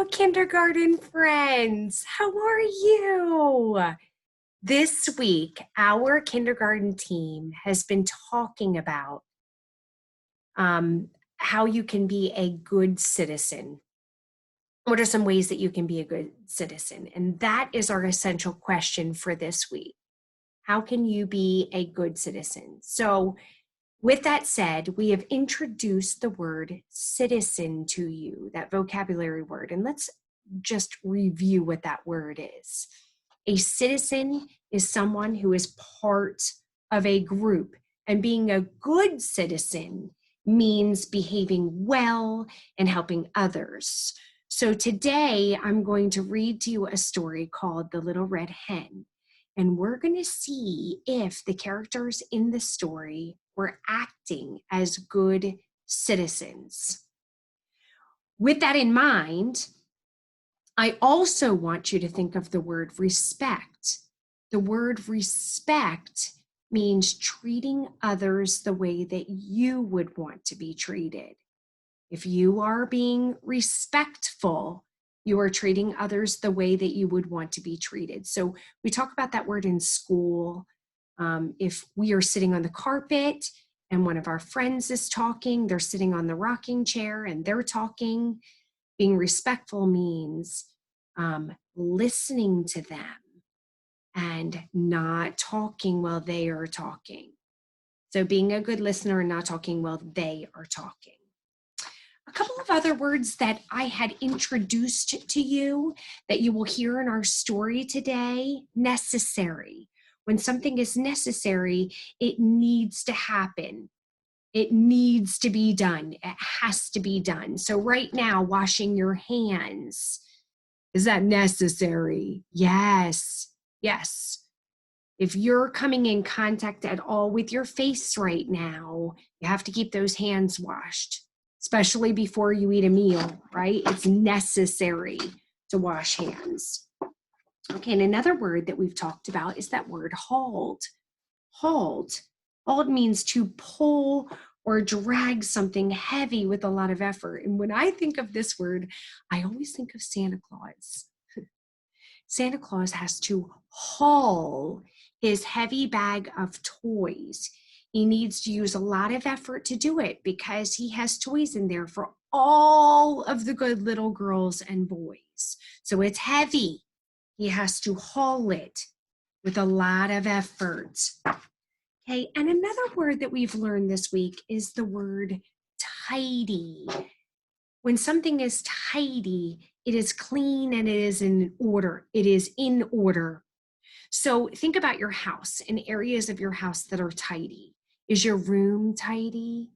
Hello, kindergarten friends. How are you? This week, our kindergarten team has been talking about how you can be a good citizen. What are some ways that you can be a good citizen? And that is our essential question for this week. How can you be a good citizen? So, with that said, we have introduced the word citizen to you, that vocabulary word, and let's just review what that word is. A citizen is someone who is part of a group, and being a good citizen means behaving well and helping others. So today I'm going to read to you a story called The Little Red Hen, and we're going to see if the characters in the story were acting as good citizens. With that in mind, I also want you to think of the word respect. The word respect means treating others the way that you would want to be treated. If you are being respectful, you are treating others the way that you would want to be treated. So we talk about that word in school. If we are sitting on the carpet and one of our friends is talking, they're sitting on the rocking chair and they're talking, being respectful means listening to them and not talking while they are talking. So being a good listener and not talking while they are talking. A couple of other words that I had introduced to you that you will hear in our story today: necessary. When something is necessary, it needs to happen. It needs to be done. It has to be done. So right now, washing your hands, is that necessary? Yes, yes. If you're coming in contact at all with your face right now, you have to keep those hands washed, especially before you eat a meal, right? It's necessary to wash hands. Okay, and another word that we've talked about is that word hauled. Hauled. Hauled means to pull or drag something heavy with a lot of effort. And when I think of this word, I always think of Santa Claus. Santa Claus has to haul his heavy bag of toys. He needs to use a lot of effort to do it because he has toys in there for all of the good little girls and boys. So it's heavy. He has to haul it with a lot of effort. Okay, and another word that we've learned this week is the word tidy. When something is tidy, it is clean and it is in order. It is in order. So think about your house and areas of your house that are tidy. Is your room tidy?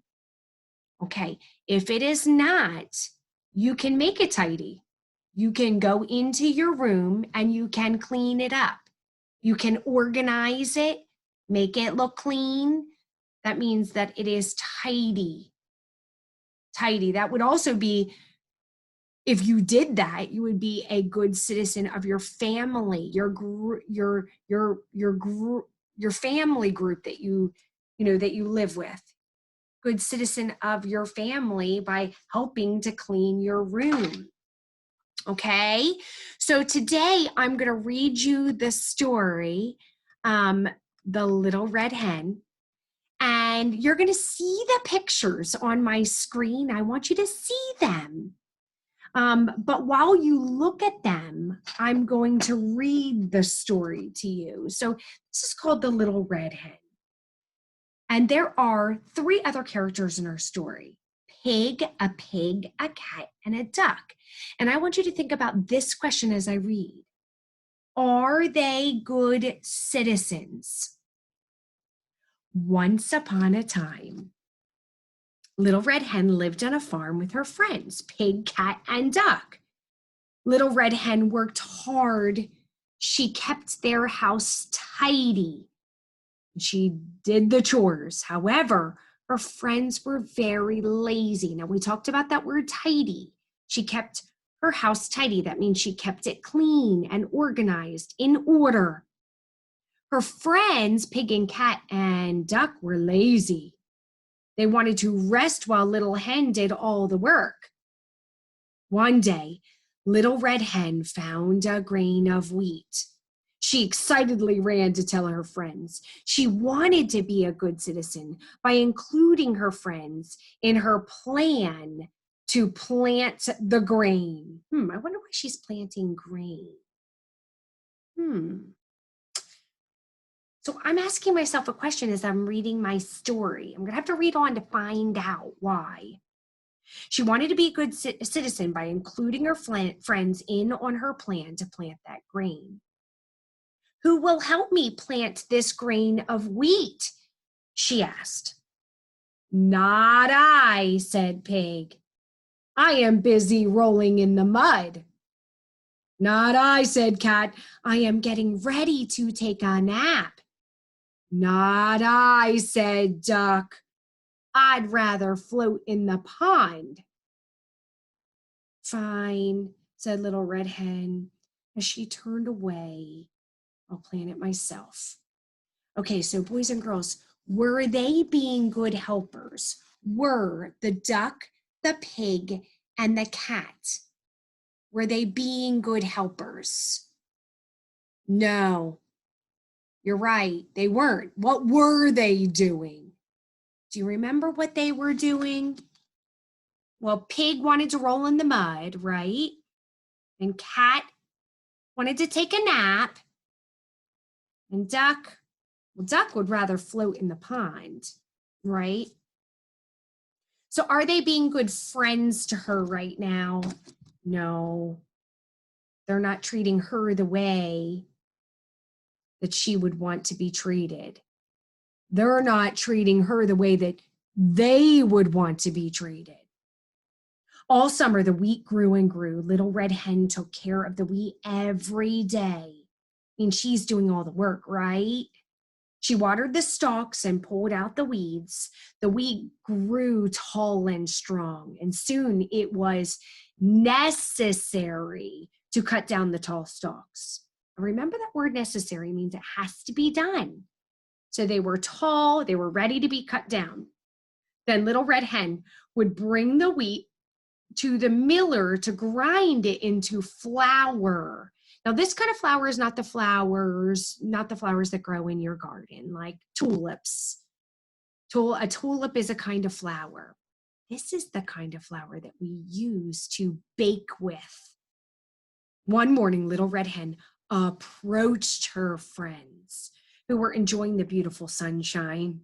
Okay, if it is not, you can make it tidy. You can go into your room and you can clean it up. You can organize it, make it look clean. That means that it is tidy. Tidy. That would also be, if you did that, you would be a good citizen of your family, your family group that you live with. Good citizen of your family by helping to clean your room. Okay, so today I'm going to read you the story, The Little Red Hen, and you're going to see the pictures on my screen. I want you to see them. But while you look at them, I'm going to read the story to you. So this is called The Little Red Hen. And there are 3 other characters in our story: a pig, a cat, and a duck. And I want you to think about this question as I read. Are they good citizens? Once upon a time, Little Red Hen lived on a farm with her friends, pig, cat, and duck. Little Red Hen worked hard. She kept their house tidy. She did the chores. However, her friends were very lazy. Now, we talked about that word tidy. She kept her house tidy. That means she kept it clean and organized, in order. Her friends, pig and cat and duck, were lazy. They wanted to rest while Little Hen did all the work. One day, Little Red Hen found a grain of wheat. She excitedly ran to tell her friends. She wanted to be a good citizen by including her friends in her plan to plant the grain. I wonder why she's planting grain. So I'm asking myself a question as I'm reading my story. I'm going to have to read on to find out why. She wanted to be a good citizen by including her friends in on her plan to plant that grain. Who will help me plant this grain of wheat? She asked. Not I, said Pig. I am busy rolling in the mud. Not I, said Cat. I am getting ready to take a nap. Not I, said Duck. I'd rather float in the pond. Fine, said Little Red Hen. As she turned away, I'll plan it myself. Okay, so boys and girls, were they being good helpers? Were the duck, the pig, and the cat, were they being good helpers? No, you're right, they weren't. What were they doing? Do you remember what they were doing? Well, Pig wanted to roll in the mud, right? And Cat wanted to take a nap. And Duck, well, Duck would rather float in the pond, right? So are they being good friends to her right now? No. They're not treating her the way that she would want to be treated. They're not treating her the way that they would want to be treated. All summer, the wheat grew and grew. Little Red Hen took care of the wheat every day. I mean, she's doing all the work, right? She watered the stalks and pulled out the weeds. The wheat grew tall and strong, and soon it was necessary to cut down the tall stalks. Remember, that word necessary means it has to be done. So they were tall, they were ready to be cut down. Then Little Red Hen would bring the wheat to the miller to grind it into flour. Now, this kind of flour is not the flowers that grow in your garden, like tulips. A tulip is a kind of flour. This is the kind of flour that we use to bake with. One morning, Little Red Hen approached her friends who were enjoying the beautiful sunshine.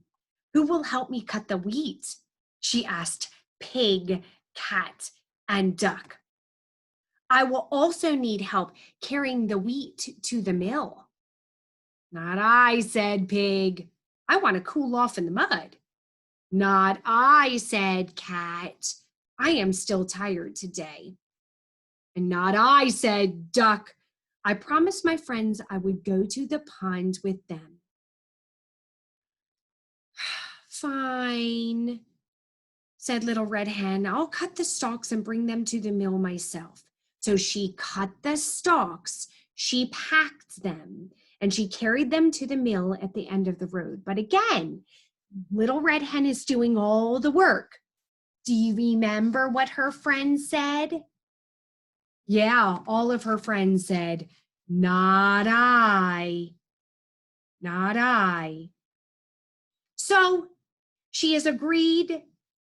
Who will help me cut the wheat? She asked Pig, Cat, and Duck. I will also need help carrying the wheat to the mill. Not I, said Pig. I want to cool off in the mud. Not I, said Cat. I am still tired today. And not I, said Duck. I promised my friends I would go to the pond with them. Fine, said Little Red Hen. I'll cut the stalks and bring them to the mill myself. So she cut the stalks, she packed them, and she carried them to the mill at the end of the road. But again, Little Red Hen is doing all the work. Do you remember what her friends said? Yeah, all of her friends said, not I, not I. So she has agreed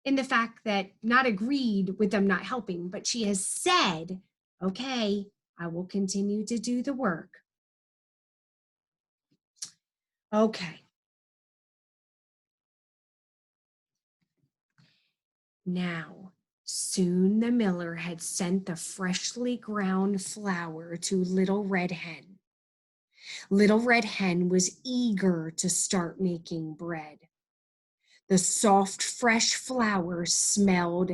in the fact that, not agreed with them not helping, but she has said, okay, I will continue to do the work. Okay. Now, soon the miller had sent the freshly ground flour to Little Red Hen. Little Red Hen was eager to start making bread. The soft, fresh flour smelled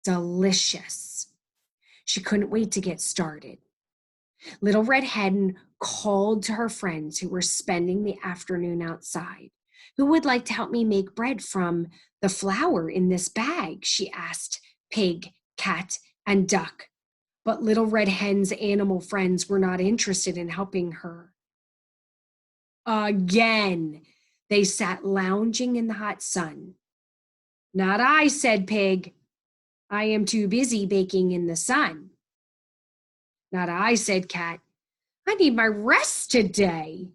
delicious. She couldn't wait to get started. Little Red Hen called to her friends who were spending the afternoon outside. Who would like to help me make bread from the flour in this bag? She asked Pig, Cat, and Duck. But Little Red Hen's animal friends were not interested in helping her. Again, they sat lounging in the hot sun. Not I, said Pig. I am too busy baking in the sun. Not I, said Cat. I need my rest today.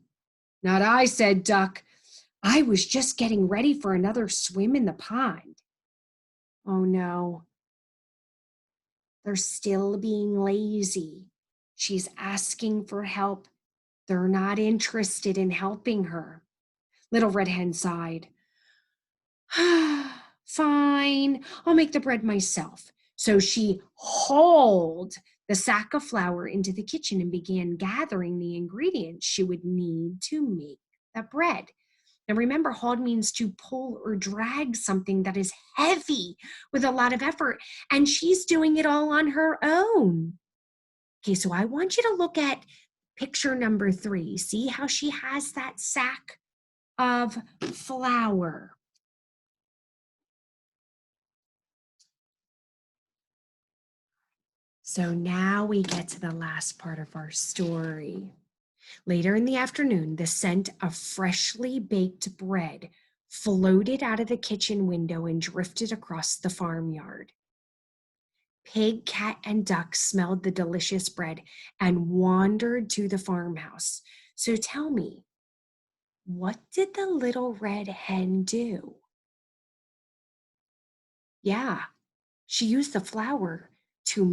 Not I, said Duck. I was just getting ready for another swim in the pond. Oh no, they're still being lazy. She's asking for help. They're not interested in helping her. Little Red Hen sighed. Fine, I'll make the bread myself. So she hauled the sack of flour into the kitchen and began gathering the ingredients she would need to make the bread. Now remember, hauled means to pull or drag something that is heavy with a lot of effort, and she's doing it all on her own. Okay, so I want you to look at picture number 3. See how she has that sack of flour. So now we get to the last part of our story. Later in the afternoon, the scent of freshly baked bread floated out of the kitchen window and drifted across the farmyard. Pig, Cat, and Duck smelled the delicious bread and wandered to the farmhouse. So tell me, what did the little red hen do? Yeah, she used the flour to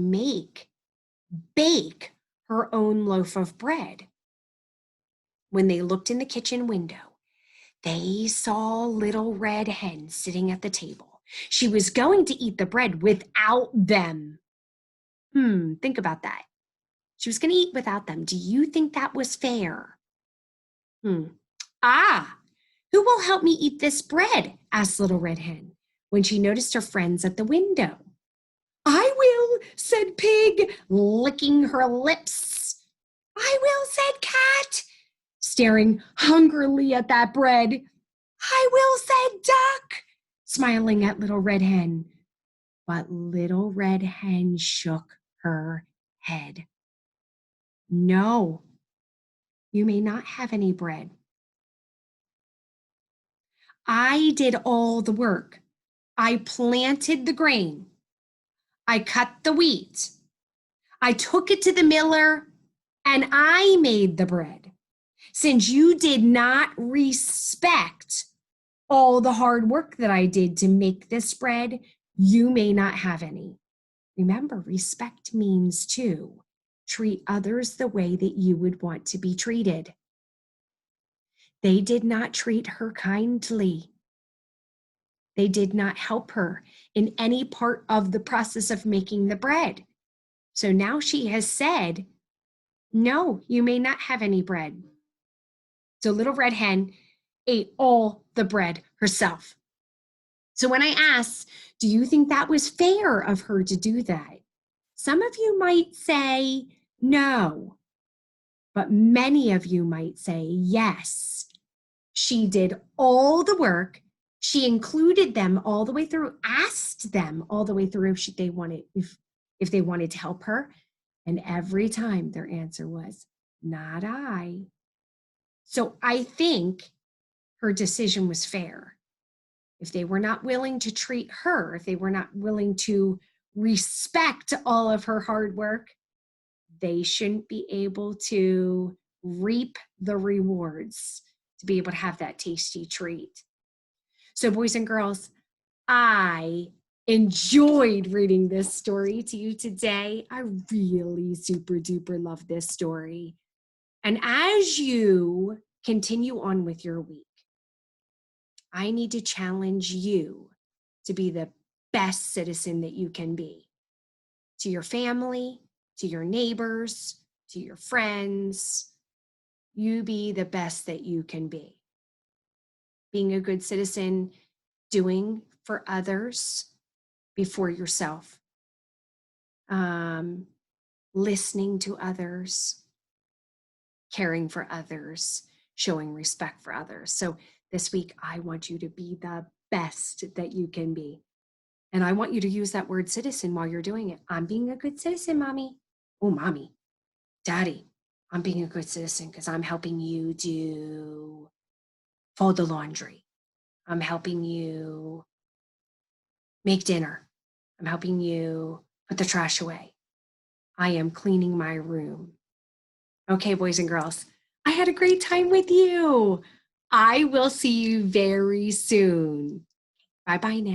bake her own loaf of bread. When they looked in the kitchen window, they saw Little Red Hen sitting at the table. She was going to eat the bread without them. Think about that. She was going to eat without them. Do you think that was fair? Ah, who will help me eat this bread? Asked Little Red Hen when she noticed her friends at the window. I will, said Pig, licking her lips. I will, said Cat, staring hungrily at that bread. I will, said Duck, smiling at Little Red Hen. But Little Red Hen shook her head. No, you may not have any bread. I did all the work. I planted the grain. I cut the wheat. I took it to the miller and I made the bread. Since you did not respect all the hard work that I did to make this bread, you may not have any. Remember, respect means to treat others the way that you would want to be treated. They did not treat her kindly. They did not help her in any part of the process of making the bread. So now she has said, no, you may not have any bread. So Little Red Hen ate all the bread herself. So when I asked, do you think that was fair of her to do that? Some of you might say no, but many of you might say yes. She did all the work. She included them all the way through, asked them all the way through if they wanted to help her. And every time their answer was, not I. So I think her decision was fair. If they were not willing to treat her, if they were not willing to respect all of her hard work, they shouldn't be able to reap the rewards to be able to have that tasty treat. So boys and girls, I enjoyed reading this story to you today. I really super duper love this story. And as you continue on with your week, I need to challenge you to be the best citizen that you can be to your family, to your neighbors, to your friends. You be the best that you can be. Being a good citizen, doing for others before yourself, listening to others, caring for others, showing respect for others. So this week, I want you to be the best that you can be. And I want you to use that word citizen while you're doing it. I'm being a good citizen, Mommy. Oh, Mommy, Daddy, I'm being a good citizen because I'm helping you fold the laundry. I'm helping you make dinner. I'm helping you put the trash away. I am cleaning my room. Okay, boys and girls, I had a great time with you. I will see you very soon. Bye-bye now.